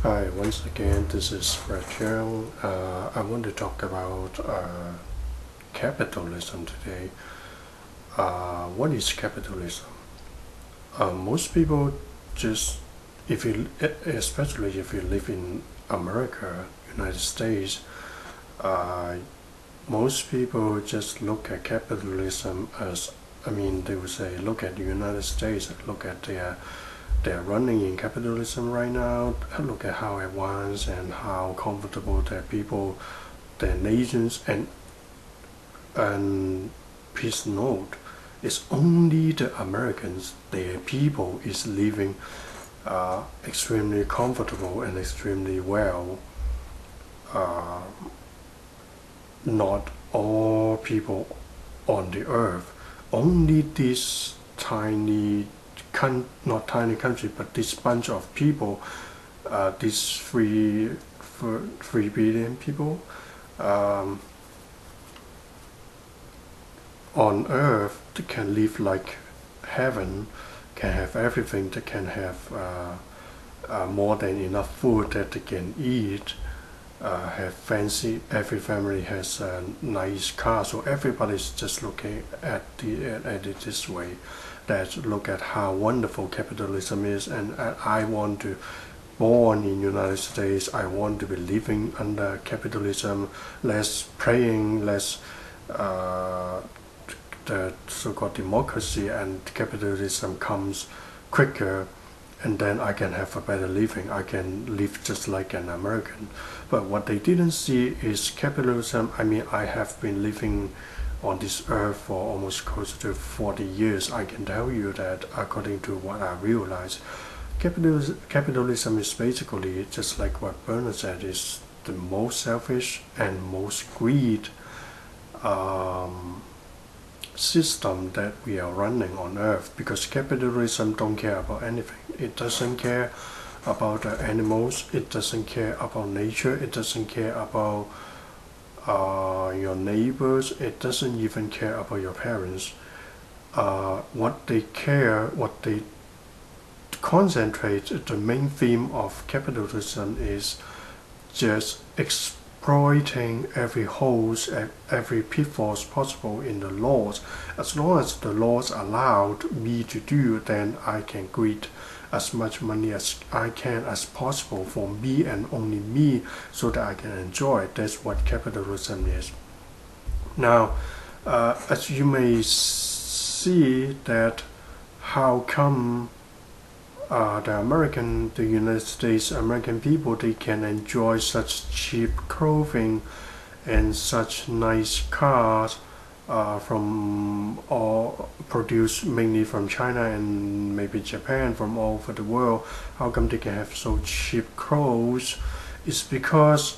Hi, once again, this is Fred Young. I want to talk about capitalism today. What is capitalism? Most people just, especially if you live in America, United States, uh, most people just look at capitalism as, they would say, look at the United States, look at they're running in capitalism right now. Look at how advanced and how comfortable their people, their nations, and please note, it's only the Americans, their people, is living extremely comfortable and extremely well. Uh, Not all people on the earth. Only this not tiny country, but this bunch of people, these 3 billion people um, on earth, they can live like heaven, can have everything, they can have more than enough food that they can eat, have fancy, every family has a nice car, so everybody's just looking at it this way, that look at how wonderful capitalism is, and I want to born in United States, I want to be living under capitalism, less praying, less the so-called democracy, and capitalism comes quicker, and then I can have a better living. I can live just like an American. But what they didn't see is capitalism. I have been living on this earth for almost close to 40 years. I can tell you that according to what I realized, capitalism is basically just like what Bernard said, is the most selfish and most greed system that we are running on earth, because capitalism don't care about anything. It doesn't care about the animals, it doesn't care about nature, it doesn't care about your neighbors, it doesn't even care about your parents. What they concentrate, the main theme of capitalism is just exploiting every holes, every pitfalls possible in the laws. As long as the laws allowed me to do, then I can greed as much money as I can as possible for me and only me, so that I can enjoy it. That's what capitalism is. Now, as you may see that how come the United States, American people, they can enjoy such cheap clothing and such nice cars from all produced mainly from China and maybe Japan, from all over the world. How come they can have so cheap clothes? It's because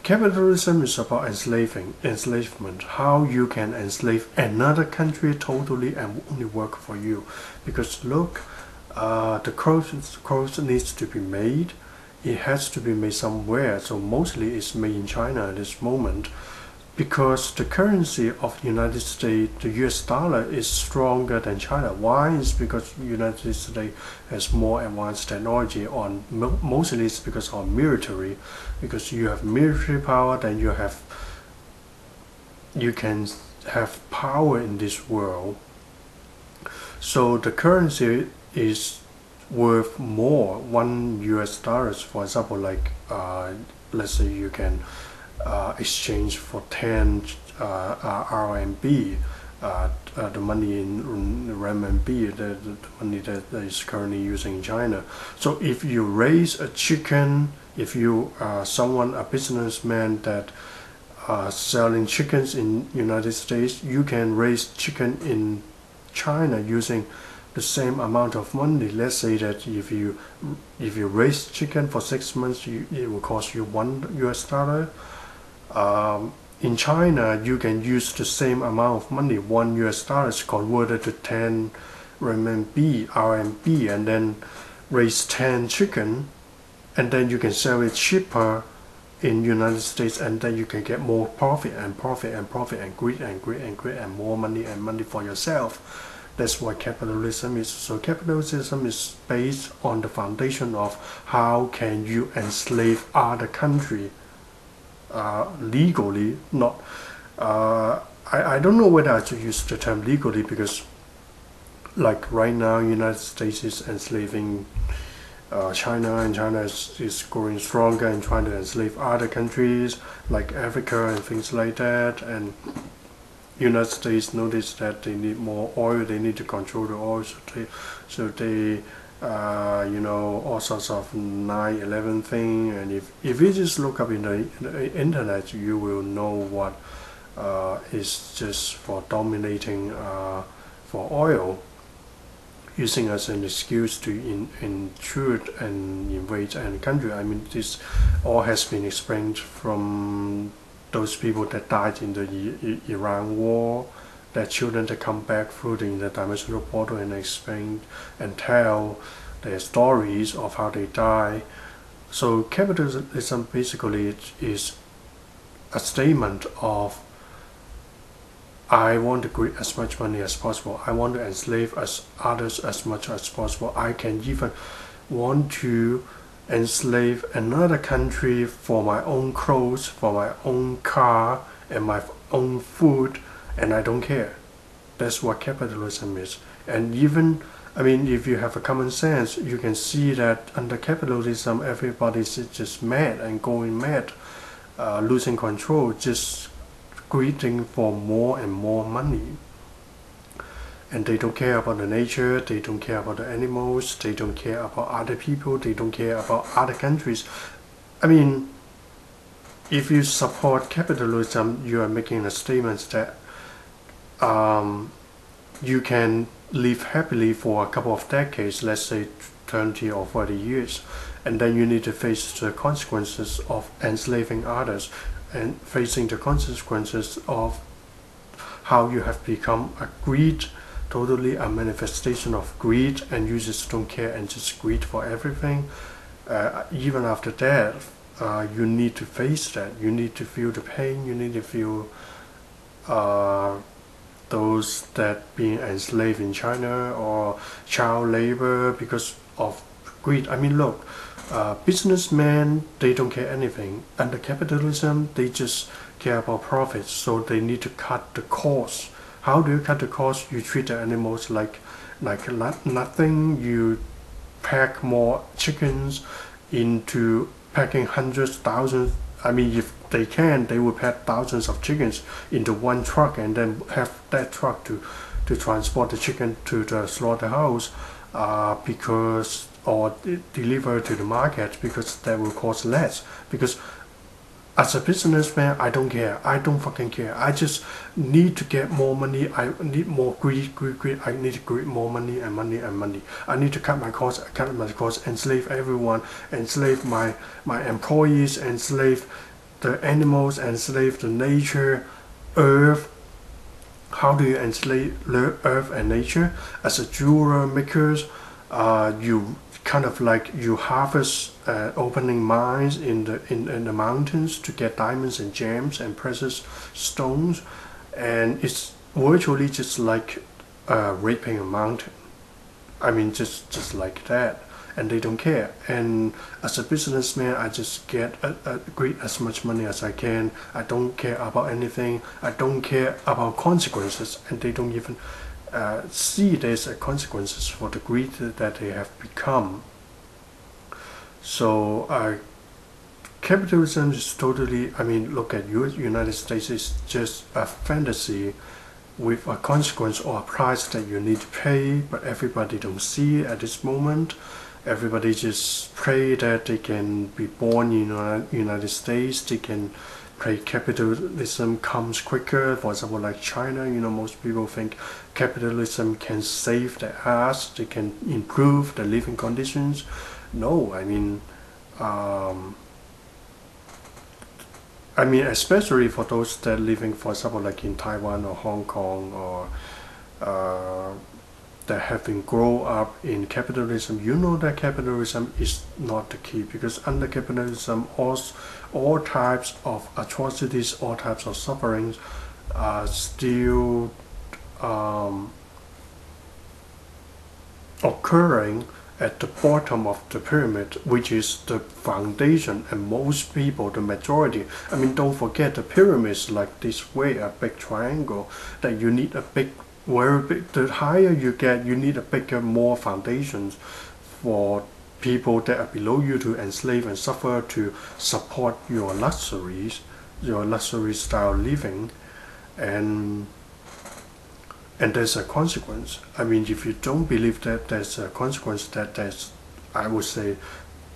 capitalism is about enslavement. How you can enslave another country totally and only work for you. Because look, the clothes needs to be made. It has to be made somewhere, so mostly it's made in China at this moment, because the currency of the United States, the US dollar, is stronger than China. Why? It's because the United States today has more advanced technology on, mostly it's because of military, because you have military power, then you can have power in this world. So the currency is worth more. $1, for example, like let's say you can exchange for 10 RMB, the money in renminbi, the money that is currently using in China. So if you raise a chicken, if you a businessman that selling chickens in United States, you can raise chicken in China using the same amount of money. Let's say that if you raise chicken for 6 months, it will cost you $1. In China, you can use the same amount of money, $1 is converted to 10 RMB, and then raise 10 chicken, and then you can sell it cheaper in United States, and then you can get more profit and profit and profit and greed and greed and greed and more money and money for yourself. That's what capitalism is. So capitalism is based on the foundation of how can you enslave other country legally. Not I don't know whether I should use the term legally, because like right now United States is enslaving China, and China is growing stronger and trying to enslave other countries like Africa and things like that. And United States noticed that they need more oil, they need to control the oil, so they all sorts of 9/11 thing. And if you just look up in the internet, you will know what is just for dominating for oil, using as an excuse to intrude and invade any country. I mean, this all has been explained from those people that died in the Iran war, their children that come back through the interdimensional portal and explain and tell their stories of how they die. So capitalism basically is a statement of, I want to create as much money as possible. I want to enslave others as much as possible. I can even want to enslave another country for my own clothes, for my own car, and my own food, and I don't care. That's what capitalism is. And even, I mean, if you have a common sense, you can see that under capitalism, everybody's just mad and going mad, losing control, just greeting for more and more money. And they don't care about the nature, they don't care about the animals, they don't care about other people, they don't care about other countries. I mean, if you support capitalism, you are making a statement that you can live happily for a couple of decades, let's say 20 or 40 years, and then you need to face the consequences of enslaving others, and facing the consequences of how you have become a greed, totally a manifestation of greed, and you just don't care and just greed for everything. Even after that, you need to face that. You need to feel the pain. You need to feel those that being enslaved in China or child labor because of greed. I mean, look, businessmen, they don't care anything. Under capitalism, they just care about profits, so they need to cut the cost. How do you cut the cost? You treat the animals like nothing. You pack more chickens into packing hundreds, thousands. I mean, if they can, they will pack thousands of chickens into one truck and then have that truck to transport the chicken to the slaughterhouse, because or deliver to the market, because that will cost less. Because as a businessman, I don't care. I don't fucking care. I just need to get more money. I need more greed. I need to create more money and money and money. I need to cut my costs, enslave everyone, enslave my employees, enslave the animals, enslave the nature, earth. How do you enslave earth and nature? As a jeweler makers, you kind of like you harvest opening mines in the mountains to get diamonds and gems and precious stones, and it's virtually just like raping a mountain. I mean, just like that, and they don't care. And as a businessman, I just get great as much money as I can. I don't care about anything. I don't care about consequences, and they don't even see there's consequences for the greed that they have become. So capitalism is totally, I mean, look at United States is just a fantasy with a consequence or a price that you need to pay, but everybody don't see it at this moment. Everybody just pray that they can be born in the United States, they can pray capitalism comes quicker. For example, like China, most people think capitalism can save their ass, they can improve the living conditions. No, I mean, especially for those that living, for example, like in Taiwan or Hong Kong, or that have been grown up in capitalism, that capitalism is not the key, because under capitalism, all types of atrocities, all types of sufferings are still occurring at the bottom of the pyramid, which is the foundation, and most people, the majority, I mean, don't forget the pyramids like this way, a big triangle, that you need a big, very big, the higher you get, you need a bigger, more foundations for people that are below you to enslave and suffer to support your luxuries, your luxury style living, and there's a consequence. I mean, if you don't believe that there's a consequence, I would say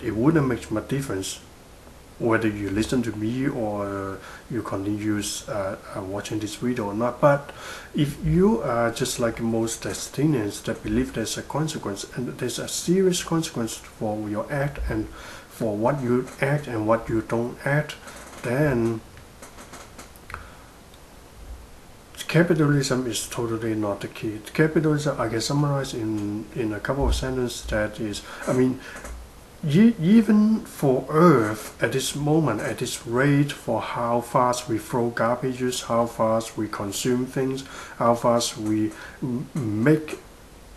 it wouldn't make much difference whether you listen to me or you continue watching this video or not. But if you are just like most Estonians that believe there's a consequence, and there's a serious consequence for your act and for what you act and what you don't act, then capitalism is totally not the key. Capitalism, I can summarize in a couple of sentences, that is, I mean, even for Earth at this moment, at this rate, for how fast we throw garbages, how fast we consume things, how fast we make,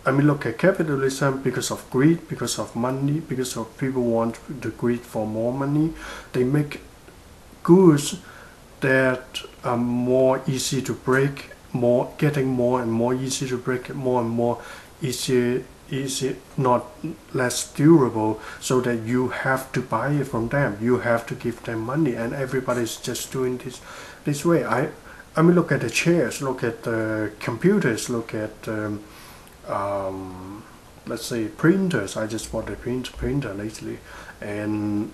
I mean, look at capitalism, because of greed, because of money, because of people want the greed for more money, they make goods that are more easy to break, getting more and more easy to break, more and more easy, not less durable, so that you have to buy it from them, you have to give them money, and everybody's just doing this way. I mean, look at the chairs, look at the computers, look at let's say printers. I just bought a printer lately, and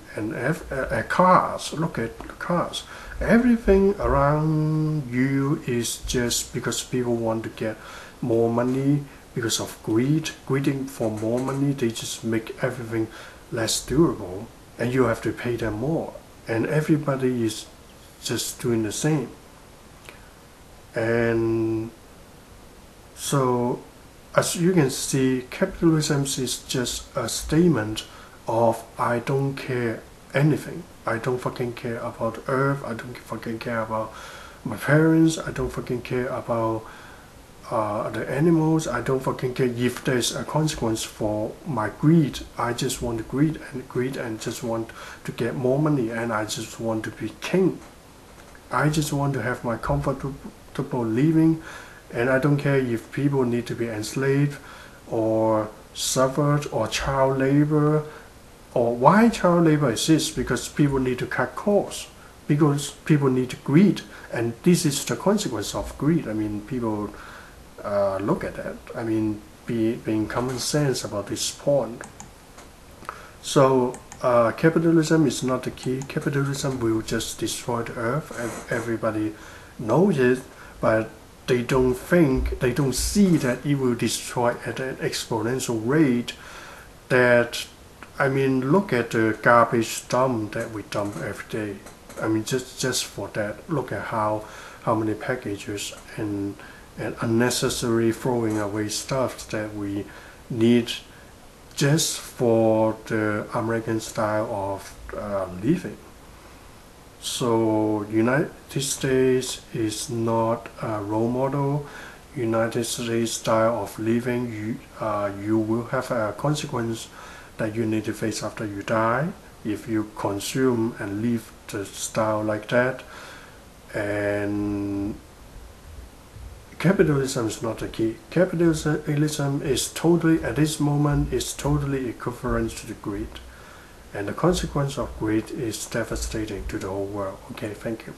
cars. Look at cars. Everything around you is just because people want to get more money, because of greeding for more money. They just make everything less durable, and you have to pay them more, and everybody is just doing the same. And so, as you can see, capitalism is just a statement of I don't care anything. I don't fucking care about Earth. I don't fucking care about my parents. I don't fucking care about the animals. I don't fucking care if there's a consequence for my greed. I just want to greed and just want to get more money, and I just want to be king. I just want to have my comfortable living, and I don't care if people need to be enslaved or suffered or child labor. Or why child labor exists? Because people need to cut costs, because people need to greed, and this is the consequence of greed. I mean, people look at that. I mean, being common sense about this point. So capitalism is not the key. Capitalism will just destroy the earth, and everybody knows it, but they don't see that it will destroy at an exponential rate. That, I mean, look at the garbage dump that we dump every day. I mean, just for that, look at how many packages and unnecessary throwing away stuff that we need just for the American style of living. So United States is not a role model. United States style of living, you will have a consequence that you need to face after you die if you consume and live the style like that. And capitalism is not the key. Capitalism is totally, at this moment, is totally equivalent to the greed. And the consequence of greed is devastating to the whole world. Okay, thank you.